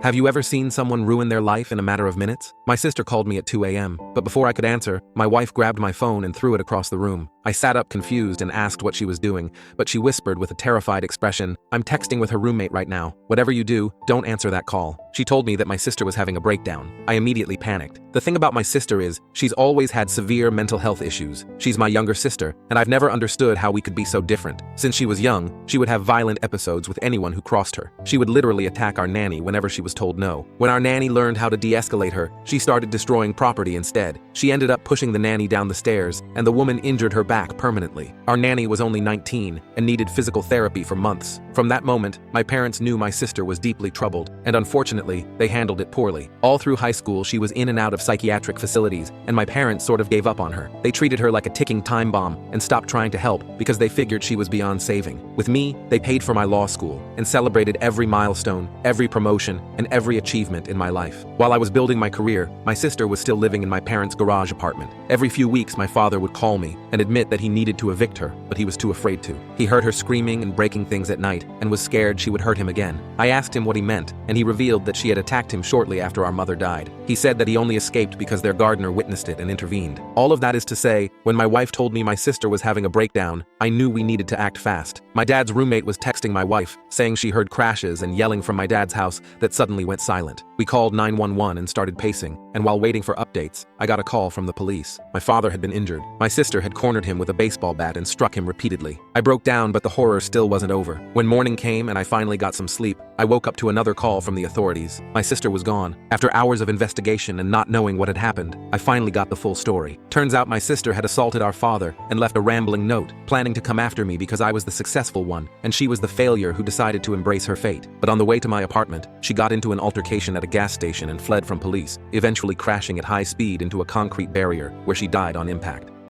Have you ever seen someone ruin their life in a matter of minutes? My sister called me at 2 a.m., but before I could answer, my wife grabbed my phone and threw it across the room. I sat up confused and asked what she was doing, but she whispered with a terrified expression, "I'm texting with her roommate right now. Whatever you do, don't answer that call." She told me that my sister was having a breakdown. I immediately panicked. The thing about my sister is, she's always had severe mental health issues. She's my younger sister, and I've never understood how we could be so different. Since she was young, she would have violent episodes with anyone who crossed her. She would literally attack our nanny whenever she was told no. When our nanny learned how to de-escalate her, she started destroying property instead. She ended up pushing the nanny down the stairs, and the woman injured her back permanently. Our nanny was only 19 and needed physical therapy for months. From that moment, my parents knew my sister was deeply troubled, and unfortunately, they handled it poorly. All through high school, she was in and out of psychiatric facilities, and my parents sort of gave up on her. They treated her like a ticking time bomb and stopped trying to help because they figured she was beyond saving. With me, they paid for my law school and celebrated every milestone, every promotion, and every achievement in my life. While I was building my career, my sister was still living in my parents' garage apartment. Every few weeks, my father would call me and admit that he needed to evict her, but he was too afraid to. He heard her screaming and breaking things at night and was scared she would hurt him again. I asked him what he meant, and he revealed that she had attacked him shortly after our mother died. He said that he only escaped because their gardener witnessed it and intervened. All of that is to say, when my wife told me my sister was having a breakdown, I knew we needed to act fast. My dad's roommate was texting my wife, saying she heard crashes and yelling from my dad's house that suddenly went silent. We called 911 and started pacing, and while waiting for updates, I got a call from the police. My father had been injured. My sister had cornered him with a baseball bat and struck him repeatedly. I broke down, but the horror still wasn't over. When morning came and I finally got some sleep, I woke up to another call from the authorities. My sister was gone. After hours of investigation and not knowing what had happened, I finally got the full story. Turns out my sister had assaulted our father and left a rambling note, planning to come after me because I was the successful one, and she was the failure who decided to embrace her fate. But on the way to my apartment, she got into an altercation at a gas station and fled from police, eventually crashing at high speed into a concrete barrier where she died on impact.